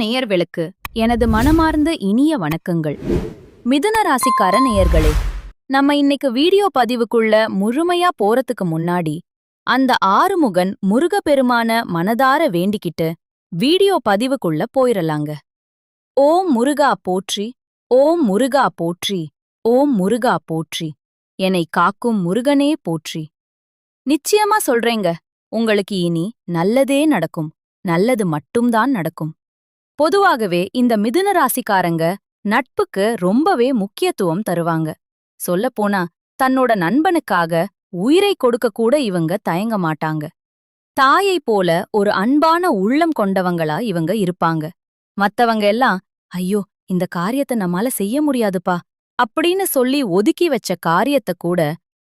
நேயர்களுக்கு எனது மனமார்ந்த இனிய வணக்கங்கள். மிதுன ராசிக்கார நேயர்களே, நம்ம இன்னைக்கு வீடியோ பதிவுக்குள்ள முழுமையா போறதுக்கு முன்னாடி அந்த ஆறுமுகன் முருகப்பெருமான மனதார வேண்டிக்கிட்டு வீடியோ பதிவுக்குள்ள போயிரலாங்க. ஓம் முருகா போற்றி, ஓம் முருகா போற்றி, ஓம் முருகா போற்றி, என்னை காக்கும் முருகனே போற்றி. நிச்சயமா சொல்றேங்க, உங்களுக்கு இனி நல்லதே நடக்கும், நல்லது மட்டும்தான் நடக்கும். பொதுவாகவே இந்த மிதுன ராசிக்காரங்க நட்புக்கு ரொம்பவே முக்கியத்துவம் தருவாங்க. சொல்லப்போனா தன்னோட நண்பனுக்காக உயிரை கொடுக்க கூட இவங்க தயங்க மாட்டாங்க. தாயை போல ஒரு அன்பான உள்ளம் கொண்டவங்களா இவங்க இருப்பாங்க. மத்தவங்க எல்லாம் ஐயோ இந்த காரியத்தை நம்மால செய்ய முடியாதுப்பா அப்படின்னு சொல்லி ஒதுக்கி வச்ச காரியத்தை கூட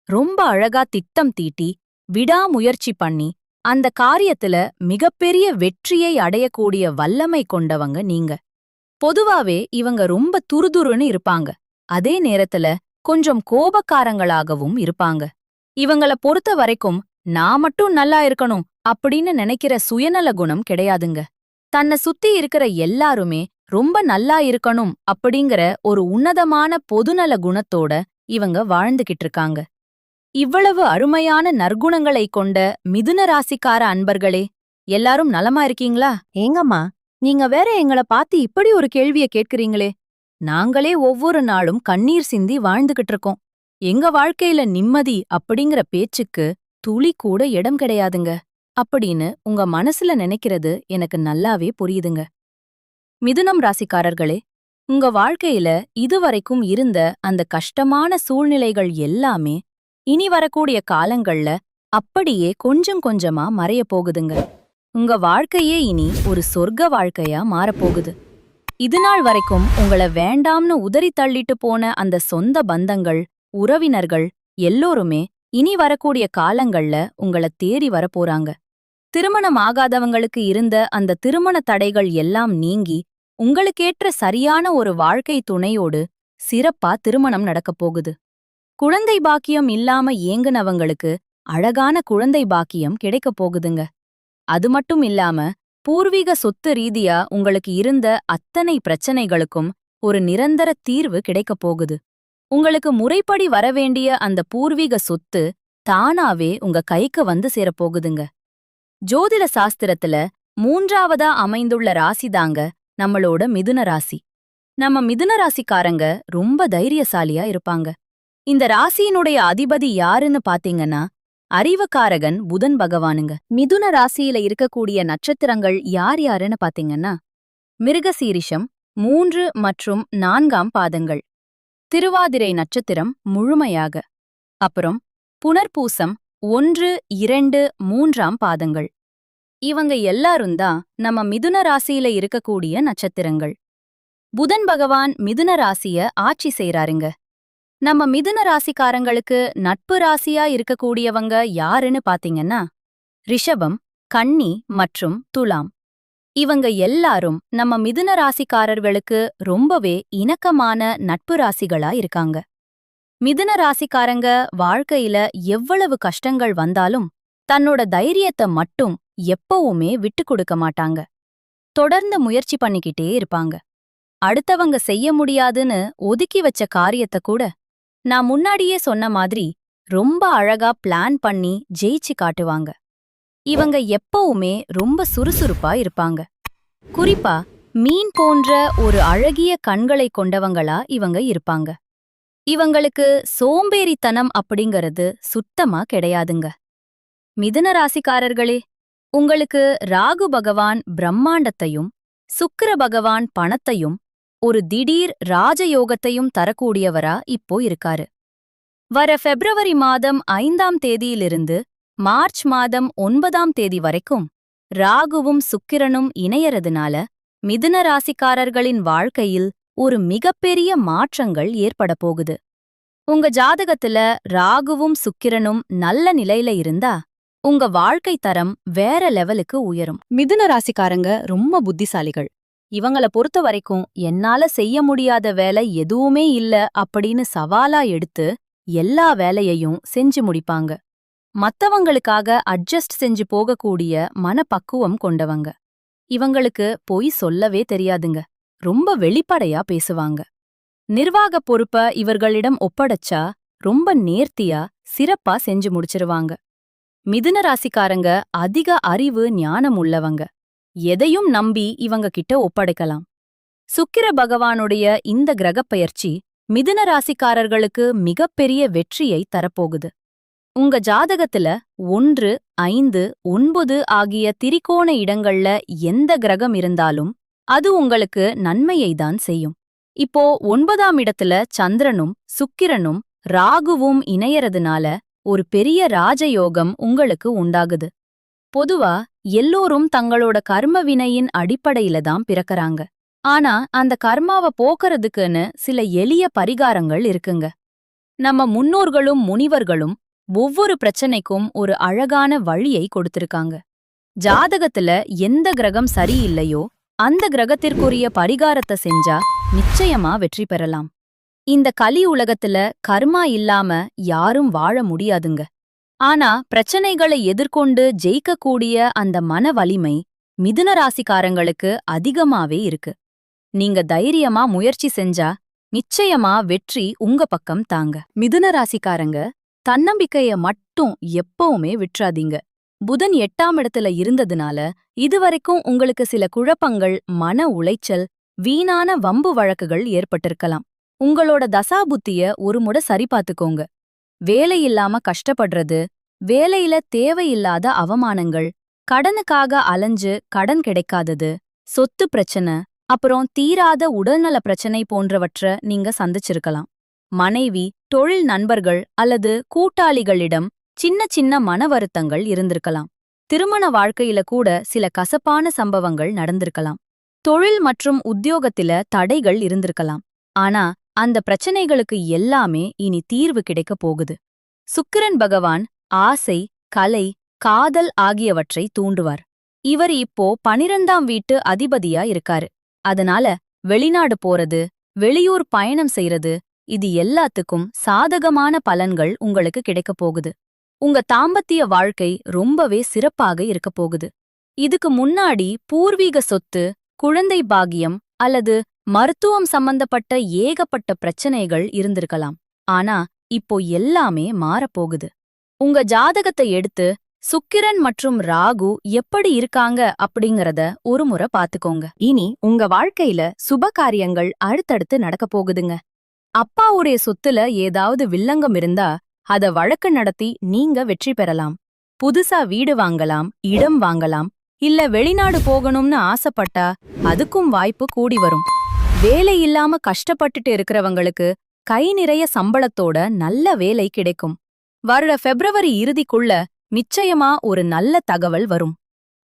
ரொம்ப அழகா திட்டம் தீட்டி விடாமுயற்சி பண்ணி அந்த காரியத்துல மிகப்பெரிய வெற்றியை அடையக்கூடிய வல்லமை கொண்டவங்க நீங்க. பொதுவாவே இவங்க ரொம்ப துருதுருன்னு இருப்பாங்க. அதே நேரத்துல கொஞ்சம் கோபக்காரங்களாகவும் இருப்பாங்க. இவங்கள பொறுத்த வரைக்கும் நான் மட்டும் நல்லா இருக்கணும் அப்படின்னு நினைக்கிற சுயநல குணம் கிடையாதுங்க. தன்னை சுத்தி இருக்கிற எல்லாருமே ரொம்ப நல்லா இருக்கணும் அப்படிங்கிற ஒரு உன்னதமான பொதுநல குணத்தோட இவங்க வாழ்ந்துகிட்டு இருக்காங்க. இவ்வளவு அருமையான நற்குணங்களை கொண்ட மிதுன ராசிக்கார அன்பர்களே, எல்லாரும் நலமா இருக்கீங்களா? ஏங்கம்மா, நீங்க வேற எங்கள பார்த்து இப்படி ஒரு கேள்விய கேட்கிறீங்களே? நாங்களே ஒவ்வொரு நாளும் கண்ணீர் சிந்தி வாழ்ந்துகிட்டு இருக்கோம். எங்க வாழ்க்கையில நிம்மதி அப்படிங்கிற பேச்சுக்கு துளி கூட இடம் கிடையாதுங்க அப்படின்னு உங்க மனசுல நினைக்கிறது எனக்கு நல்லாவே புரியுதுங்க. மிதுனம் ராசிக்காரர்களே, உங்க வாழ்க்கையில இதுவரைக்கும் இருந்த அந்த கஷ்டமான சூழ்நிலைகள் எல்லாமே இனி வரக்கூடிய காலங்கள்ல அப்படியே கொஞ்சம் கொஞ்சமா மறைய போகுதுங்க. உங்க வாழ்க்கையே இனி ஒரு சொர்க்க வாழ்க்கையா மாறப்போகுது. இதுநாள் வரைக்கும் உங்கள வேண்டாம்னு உதறி தள்ளிட்டு போன அந்த சொந்த பந்தங்கள், உறவினர்கள் எல்லோருமே இனி வரக்கூடிய காலங்கள்ல உங்கள தேடி வரப்போறாங்க. திருமணம் ஆகாதவங்களுக்கு இருந்த அந்த திருமண தடைகள் எல்லாம் நீங்கி உங்களுக்கேற்ற சரியான ஒரு வாழ்க்கை துணையோடு சிறப்பா திருமணம் நடக்கப் போகுது. குழந்தை பாக்கியம் இல்லாம ஏங்குனவங்களுக்கு அழகான குழந்தை பாக்கியம் கிடைக்கப் போகுதுங்க. அது மட்டும் இல்லாம பூர்வீக சொத்து ரீதியா உங்களுக்கு இருந்த அத்தனை பிரச்சனைகளுக்கும் ஒரு நிரந்தர தீர்வு கிடைக்கப் போகுது. உங்களுக்கு முறைப்படி வரவேண்டிய அந்த பூர்வீக சொத்து தானாவே உங்க கைக்கு வந்து சேரப்போகுதுங்க. ஜோதிட சாஸ்திரத்துல 3ஆவதா அமைந்துள்ள ராசிதாங்க நம்மளோட மிதுன ராசி. நம்ம மிதுன ராசிக்காரங்க ரொம்ப தைரியசாலியா இருப்பாங்க. இந்த ராசியினுடைய அதிபதி யாருன்னு பாத்தீங்கன்னா அறிவுக்காரகன் புதன் பகவானுங்க. மிதுன ராசியில இருக்கக்கூடிய நட்சத்திரங்கள் யார் யாருன்னு பாத்தீங்கன்னா மிருகசீரிஷம் 3 மற்றும் 4ஆம் பாதங்கள், திருவாதிரை நட்சத்திரம் முழுமையாக, அப்புறம் புனர்பூசம் 1, 2, 3ஆம் பாதங்கள். இவங்க எல்லாரும் தான் நம்ம மிதுன ராசியில இருக்கக்கூடிய நட்சத்திரங்கள். புதன் பகவான் மிதுன ராசிய ஆட்சி செய்றாருங்க. நம்ம மிதுன ராசிக்காரங்களுக்கு நட்பு ராசியா இருக்கக்கூடியவங்க யாருன்னு பாத்தீங்கன்னா ரிஷபம், கன்னி மற்றும் துலாம். இவங்க எல்லாரும் நம்ம மிதுன ராசிக்காரர்களுக்கு ரொம்பவே இணக்கமான நட்பு ராசிகளா இருக்காங்க. மிதுன ராசிக்காரங்க வாழ்க்கையில எவ்வளவு கஷ்டங்கள் வந்தாலும் தன்னோட தைரியத்தை மட்டும் எப்பவுமே விட்டு கொடுக்க மாட்டாங்க. தொடர்ந்து முயற்சி பண்ணிக்கிட்டே இருப்பாங்க. அடுத்தவங்க செய்ய முடியாதுன்னு ஒதுக்கி வச்ச காரியத்தை கூட நான் முன்னாடியே சொன்ன மாதிரி ரொம்ப அழகா பிளான் பண்ணி ஜெயிச்சு காட்டுவாங்க. இவங்க எப்பவுமே ரொம்ப சுறுசுறுப்பா இருப்பாங்க. குறிப்பா மீன் போன்ற ஒரு அழகிய கண்களை கொண்டவங்களா இவங்க இருப்பாங்க. இவங்களுக்கு சோம்பேறித்தனம் அப்படிங்கறது சுத்தமா கிடையாதுங்க. மிதுன ராசிக்காரர்களே, உங்களுக்கு ராகு பகவான் பிரம்மாண்டத்தையும் சுக்கிர பகவான் பணத்தையும் ஒரு திடீர் ராஜயோகத்தையும் தரக்கூடியவரா இப்போ இருக்காரு. வர பிப்ரவரி மாதம் 5ஆம் தேதியிலிருந்து மார்ச் மாதம் 9ஆம் தேதி வரைக்கும் ராகுவும் சுக்கிரனும் இணையறதுனால மிதுன ராசிக்காரர்களின் வாழ்க்கையில் ஒரு மிகப்பெரிய மாற்றங்கள் ஏற்பட போகுது. உங்க ஜாதகத்துல ராகுவும் சுக்கிரனும் நல்ல நிலையில இருந்தா உங்க வாழ்க்கை தரம் வேற லெவலுக்கு உயரும். மிதுன ராசிக்காரங்க ரொம்ப புத்திசாலிகள். இவங்கள பொறுத்த வரைக்கும் என்னால செய்ய முடியாத வேலை எதுவுமே இல்ல அப்படின்னு சவாலா எடுத்து எல்லா வேலையையும் செஞ்சு முடிப்பாங்க. மத்தவங்களுக்காக அட்ஜஸ்ட் செஞ்சு போகக்கூடிய மனப்பக்குவம் கொண்டவங்க. இவங்களுக்கு பொய் சொல்லவே தெரியாதுங்க. ரொம்ப வெளிப்படையா பேசுவாங்க. நிர்வாக பொறுப்ப இவர்களிடம் ஒப்படைச்சா ரொம்ப நேர்த்தியா சிறப்பா செஞ்சு முடிச்சிருவாங்க. மிதுன ராசிக்காரங்க அதிக அறிவு ஞானம் உள்ளவங்க. எதையும் நம்பி இவங்க கிட்ட ஒப்படைக்கலாம். சுக்கிர பகவானுடைய இந்த கிரகப்பெயர்ச்சி மிதுன ராசிக்காரர்களுக்கு மிகப்பெரிய வெற்றியை தரப்போகுது. உங்க ஜாதகத்துல 1, 5, 9 ஆகிய திரிகோண இடங்கள்ல எந்த கிரகம் இருந்தாலும் அது உங்களுக்கு நன்மையை தான் செய்யும். இப்போ 9ஆம் இடத்துல சந்திரனும் சுக்கிரனும் ராகுவும் இணையறதுனால ஒரு பெரிய ராஜயோகம் உங்களுக்கு உண்டாகுது. பொதுவா எல்லோரும் தங்களோட கர்ம வினையின் அடிப்படையில தான் பிறக்கறாங்க. ஆனா அந்த கர்மாவ போக்குறதுக்குன்னு சில எளிய பரிகாரங்கள் இருக்குங்க. நம்ம முன்னோர்களும் முனிவர்களும் ஒவ்வொரு பிரச்சனைக்கும் ஒரு அழகான வழியை கொடுத்திருக்காங்க. ஜாதகத்துல எந்த கிரகம் சரியில்லையோ அந்த கிரகத்திற்குரிய பரிகாரத்தை செஞ்சா நிச்சயமா வெற்றி பெறலாம். இந்த கலி உலகத்துல கர்மா இல்லாம யாரும் வாழ முடியாதுங்க. ஆனா பிரச்சனைகளை எதிர்கொண்டு ஜெயிக்கக்கூடிய அந்த மன வலிமை மிதுன ராசிக்காரங்களுக்கு அதிகமாவே இருக்கு. நீங்க தைரியமா முயற்சி செஞ்சா நிச்சயமா வெற்றி உங்க பக்கம் தாங்க. மிதுன ராசிக்காரங்க தன்னம்பிக்கைய மட்டும் எப்பவுமே விட்றாதீங்க. புதன் 8ஆம் இடத்துல இருந்ததுனால இதுவரைக்கும் உங்களுக்கு சில குழப்பங்கள், மன உளைச்சல், வீணான வம்பு வழக்குகள் ஏற்பட்டிருக்கலாம். உங்களோட தசாபுத்திய ஒரு முறை சரி பார்த்துக்கோங்க. வேலையில்லாம கஷ்டப்படுறது, வேலையில தேவையில்லாத அவமானங்கள், கடனுக்காக அலைஞ்சு கடன் கிடைக்காதது, சொத்து பிரச்சனை, அப்புறம் தீராத உடல்நல பிரச்சனை போன்றவற்ற நீங்க சந்திச்சிருக்கலாம். மனைவி, தொழில் நண்பர்கள் அல்லது கூட்டாளிகளிடம் சின்ன சின்ன மன வருத்தங்கள் இருந்திருக்கலாம். திருமண வாழ்க்கையில கூட சில கசப்பான சம்பவங்கள் நடந்திருக்கலாம். தொழில் மற்றும் உத்தியோகத்தில தடைகள் இருந்திருக்கலாம். ஆனா அந்த பிரச்சனைகளுக்கு எல்லாமே இனி தீர்வு கிடைக்கப் போகுது. சுக்கிரன் பகவான் ஆசை, கலை, காதல் ஆகியவற்றை தூண்டுவார். இவர் இப்போ 12ஆம் வீட்டு அதிபதியா இருக்காரு. அதனால வெளிநாடு போறது, வெளியூர் பயணம் செய்யறது, இது எல்லாத்துக்கும் சாதகமான பலன்கள் உங்களுக்கு கிடைக்கப் போகுது. உங்க தாம்பத்திய வாழ்க்கை ரொம்பவே சிறப்பாக இருக்கப் போகுது. இதுக்கு முன்னாடி பூர்வீக சொத்து, குழந்தை பாக்கியம் அல்லது மருத்துவம் சம்பந்தப்பட்ட ஏகப்பட்ட பிரச்சனைகள் இருந்திருக்கலாம். ஆனா இப்போ எல்லாமே மாறப்போகுது. உங்க ஜாதகத்தை எடுத்து சுக்கிரன் மற்றும் ராகு எப்படி இருக்காங்க அப்படிங்கறத ஒரு முறை பாத்துக்கோங்க. இனி உங்க வாழ்க்கையில சுப காரியங்கள் அடுத்தடுத்து நடக்கப் போகுதுங்க. அப்பாவுடைய சொத்துல ஏதாவது வில்லங்கம் இருந்தா அத வழக்கு நடத்தி நீங்க வெற்றி பெறலாம். புதுசா வீடு வாங்கலாம், இடம் வாங்கலாம், இல்ல வெளிநாடு போகணும்னு ஆசைப்பட்டா அதுக்கும் வாய்ப்பு கூடி வரும். வேலை இல்லாம கஷ்டப்பட்டுட்டு இருக்கிறவங்களுக்கு கை நிறைய சம்பளத்தோட நல்ல வேலை கிடைக்கும். வருட பிப்ரவரி இறுதிக்குள்ள நிச்சயமா ஒரு நல்ல தகவல் வரும்.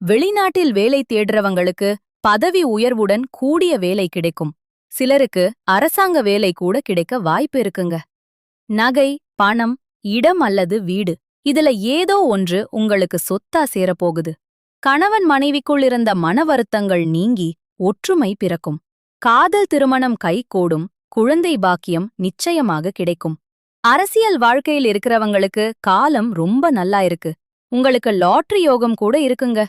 வெளிநாட்டில் வேலை தேடுறவங்களுக்கு பதவி உயர்வுடன் கூடிய வேலை கிடைக்கும். சிலருக்கு அரசாங்க வேலை கூட கிடைக்க வாய்ப்பு இருக்குங்க. நகை, பணம், இடம் அல்லது வீடு, இதுல ஏதோ ஒன்று உங்களுக்கு சொத்தா சேரப்போகுது. கணவன் மனைவிக்குள் இருந்த மன வருத்தங்கள் நீங்கி ஒற்றுமை பிறக்கும். காதல் திருமணம் கைகூடும். குழந்தை பாக்கியம் நிச்சயமாக கிடைக்கும். அரசியல் வாழ்க்கையில் இருக்கிறவங்களுக்கு காலம் ரொம்ப நல்லா இருக்கு. உங்களுக்கு லாட்டரி யோகம் கூட இருக்குங்க.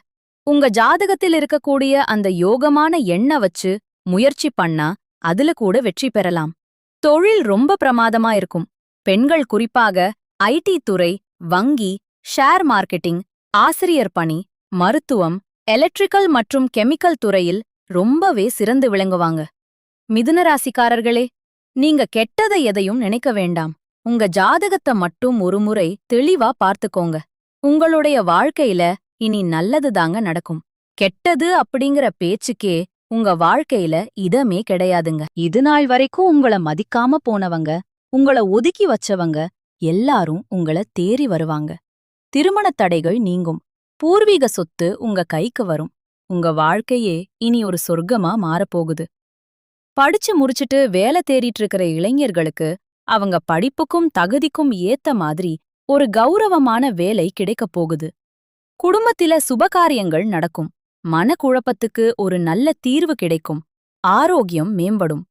உங்க ஜாதகத்தில் இருக்கக்கூடிய அந்த யோகமான எண்ணை வச்சு முயற்சி பண்ணா அதுல கூட வெற்றி பெறலாம். தொழில் ரொம்ப பிரமாதமா இருக்கும். பெண்கள் குறிப்பாக ஐடி துறை, வங்கி, ஷேர் மார்க்கெட்டிங், ஆசிரியர் பணி, மருத்துவம், எலக்ட்ரிக்கல் மற்றும் கெமிக்கல் துறையில் ரொம்பவே சிறந்து விளங்குவாங்க. மிதுன ராசிக்காரர்களே, நீங்க கெட்டதை எதையும் நினைக்க வேண்டாம். உங்க ஜாதகத்தை மட்டும் ஒருமுறை தெளிவா பார்த்துக்கோங்க. உங்களுடைய வாழ்க்கையில இனி நல்லதுதாங்க நடக்கும். கெட்டது அப்படிங்கிற பேச்சுக்கே உங்க வாழ்க்கையில இதமே கிடையாதுங்க. இது நாள் வரைக்கும் உங்கள மதிக்காம போனவங்க, உங்கள ஒதுக்கி வச்சவங்க எல்லாரும் உங்கள தேறி வருவாங்க. திருமணத் தடைகள் நீங்கும். பூர்வீக சொத்து உங்க கைக்கு வரும். உங்க வாழ்க்கையே இனி ஒரு சொர்க்கமா மாறப்போகுது. படிச்சு முடிச்சிட்டு வேலை தேடிட்டு இருக்கிற இளைஞர்களுக்கு அவங்க படிப்புக்கும் தகுதிக்கும் ஏத்த மாதிரி ஒரு கௌரவமான வேலை கிடைக்கப் போகுது. குடும்பத்தில சுபகாரியங்கள் நடக்கும். மனக்குழப்பத்துக்கு ஒரு நல்ல தீர்வு கிடைக்கும். ஆரோக்கியம் மேம்படும்.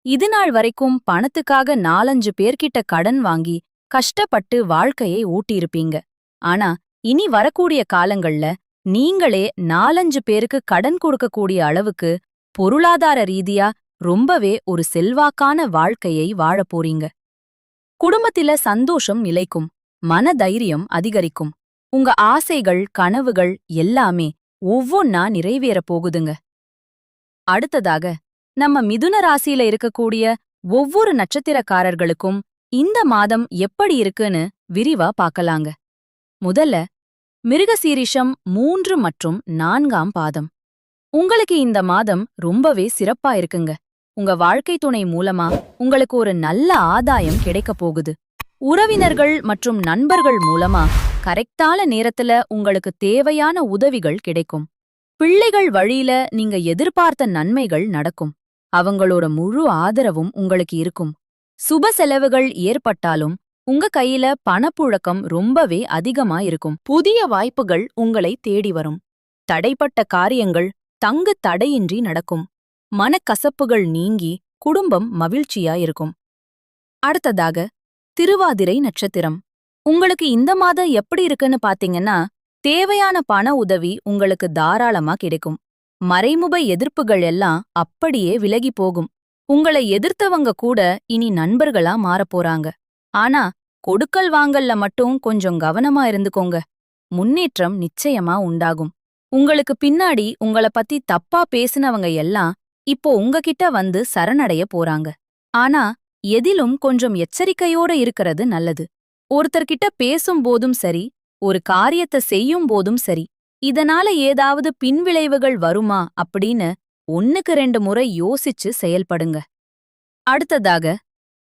இதுநாள் வரைக்கும் பணத்துக்காக 4-5 பேர்கிட்ட கடன் வாங்கி கஷ்டப்பட்டு வாழ்க்கையை ஓட்டியிருப்பீங்க. ஆனா இனி வரக்கூடிய காலங்கள்ல நீங்களே 4-5 பேருக்கு கடன் கொடுக்கக்கூடிய அளவுக்கு பொருளாதார ரீதியா ரொம்பவே ஒரு செல்வாக்கான வாழ்க்கையை வாழப் போறீங்க. குடும்பத்தில சந்தோஷம் நிலைக்கும், மன தைரியம் அதிகரிக்கும். உங்க ஆசைகள், கனவுகள் எல்லாமே ஒவ்வொன்னா நிறைவேறப் போகுதுங்க. அடுத்ததாக நம்ம மிதுன ராசியில இருக்கக்கூடிய ஒவ்வொரு நட்சத்திரக்காரர்களுக்கும் இந்த மாதம் எப்படி இருக்குன்னு விரிவா பார்க்கலாங்க. முதல்ல மிருகசீரிஷம் 3 மற்றும் 4ஆம் பாதம். உங்களுக்கு இந்த மாதம் ரொம்பவே சிறப்பா இருக்குங்க. உங்க வாழ்க்கை துணை மூலமா உங்களுக்கு ஒரு நல்ல ஆதாயம் கிடைக்கப் போகுது. உறவினர்கள் மற்றும் நண்பர்கள் மூலமா கரெக்டான நேரத்துல உங்களுக்கு தேவையான உதவிகள் கிடைக்கும். பிள்ளைகள் வழியில நீங்க எதிர்பார்த்த நன்மைகள் நடக்கும். அவங்களோட முழு ஆதரவும் உங்களுக்கு இருக்கும். சுப செலவுகள் ஏற்பட்டாலும் உங்க கையில பணப்புழக்கம் ரொம்பவே அதிகமா இருக்கும். புதிய வாய்ப்புகள் உங்களை தேடி வரும். தடைப்பட்ட காரியங்கள் தங்கு தடையின்றி நடக்கும். மனக்கசப்புகள் நீங்கி குடும்பம் மகிழ்ச்சியா இருக்கும். அடுத்ததாக திருவாதிரை நட்சத்திரம். உங்களுக்கு இந்த மாதம் எப்படி இருக்குன்னு பாத்தீங்கன்னா, தேவையான பண உதவி உங்களுக்கு தாராளமா கிடைக்கும். மறைமுக எதிர்ப்புகள் எல்லாம் அப்படியே விலகி போகும். உங்களை எதிர்த்தவங்க கூட இனி நண்பர்களா மாறப்போறாங்க. ஆனா கொடுக்கல் வாங்கல்ல மட்டும் கொஞ்சம் கவனமா இருந்துக்கோங்க. முன்னேற்றம் நிச்சயமா உண்டாகும். உங்களுக்கு பின்னாடி உங்கள பத்தி தப்பா பேசினவங்க எல்லாம் இப்போ உங்ககிட்ட வந்து சரணடைய போறாங்க. ஆனா எதிலும் கொஞ்சம் எச்சரிக்கையோட இருக்கிறது நல்லது. ஒருத்தர்கிட்ட பேசும்போதும் சரி, ஒரு காரியத்தை செய்யும் போதும் சரி, இதனால ஏதாவது பின்விளைவுகள் வருமா அப்படின்னு 1க்கு 2 முறை யோசிச்சு செயல்படுங்க. அடுத்ததாக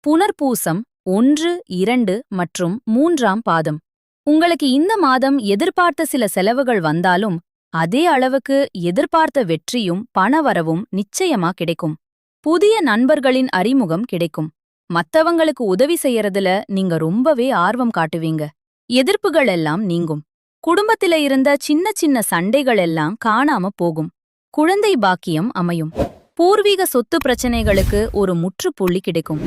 புனர்பூசம் 1, 2 மற்றும் 3ஆம் பாதம். உங்களுக்கு இந்த மாதம் எதிர்பார்த்த சில செலவுகள் வந்தாலும் அதே அளவுக்கு எதிர்பார்த்த வெற்றியும் பணவரவும் நிச்சயமா கிடைக்கும். புதிய நண்பர்களின் அறிமுகம் கிடைக்கும். மத்தவங்களுக்கு உதவி செய்யறதுல நீங்க ரொம்பவே ஆர்வம் காட்டுவீங்க. எதிர்ப்புகள் எல்லாம் நீங்கும். குடும்பத்தில இருந்த சின்ன சின்ன சண்டைகள் எல்லாம் காணாம போகும். குழந்தை பாக்கியம் அமையும். பூர்வீக சொத்து பிரச்சனைகளுக்கு ஒரு முற்றுப்புள்ளி கிடைக்கும்.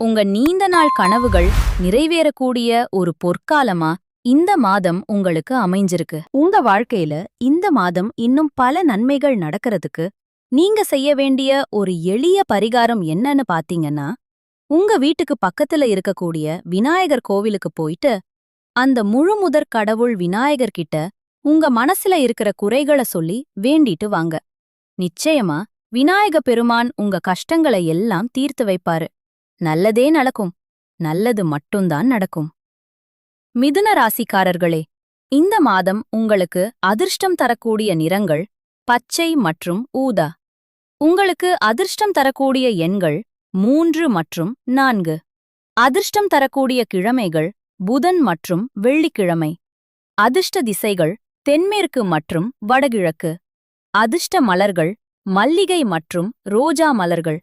உங்க நீண்ட நாள் கனவுகள் நிறைவேறக்கூடிய ஒரு பொற்காலமா இந்த மாதம் உங்களுக்கு அமைஞ்சிருக்கு. உங்க வாழ்க்கையில இந்த மாதம் இன்னும் பல நன்மைகள் நடக்கிறதுக்கு நீங்க செய்ய வேண்டிய ஒரு எளிய பரிகாரம் என்னன்னு பாத்தீங்கன்னா, உங்க வீட்டுக்கு பக்கத்துல இருக்கக்கூடிய விநாயகர் கோவிலுக்கு போயிட்டு அந்த முழுமுதற் கடவுள் விநாயகர் கிட்ட உங்க மனசுல இருக்கிற குறைகளை சொல்லி வேண்டிட்டு வாங்க. நிச்சயமா விநாயக பெருமான் உங்க கஷ்டங்களை எல்லாம் தீர்த்து வைப்பாரு. நல்லதே நடக்கும். நல்லது மட்டும்தான் நடக்கும். மிதுன ராசிக்காரர்களே, இந்த மாதம் உங்களுக்கு அதிர்ஷ்டம் தரக்கூடிய நிறங்கள் பச்சை மற்றும் ஊதா. உங்களுக்கு அதிர்ஷ்டம் தரக்கூடிய எண்கள் 3 மற்றும் 4. அதிர்ஷ்டம் தரக்கூடிய கிழமைகள் புதன் மற்றும் வெள்ளிக்கிழமை. அதிர்ஷ்ட திசைகள் தென்மேற்கு மற்றும் வடகிழக்கு. அதிர்ஷ்ட மலர்கள் மல்லிகை மற்றும் ரோஜா மலர்கள்.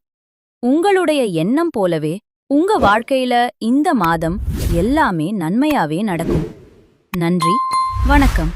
உங்களுடைய எண்ணம் போலவே உங்க வாழ்க்கையில இந்த மாதம் எல்லாமே நன்மையாவே நடக்கும். நன்றி, வணக்கம்.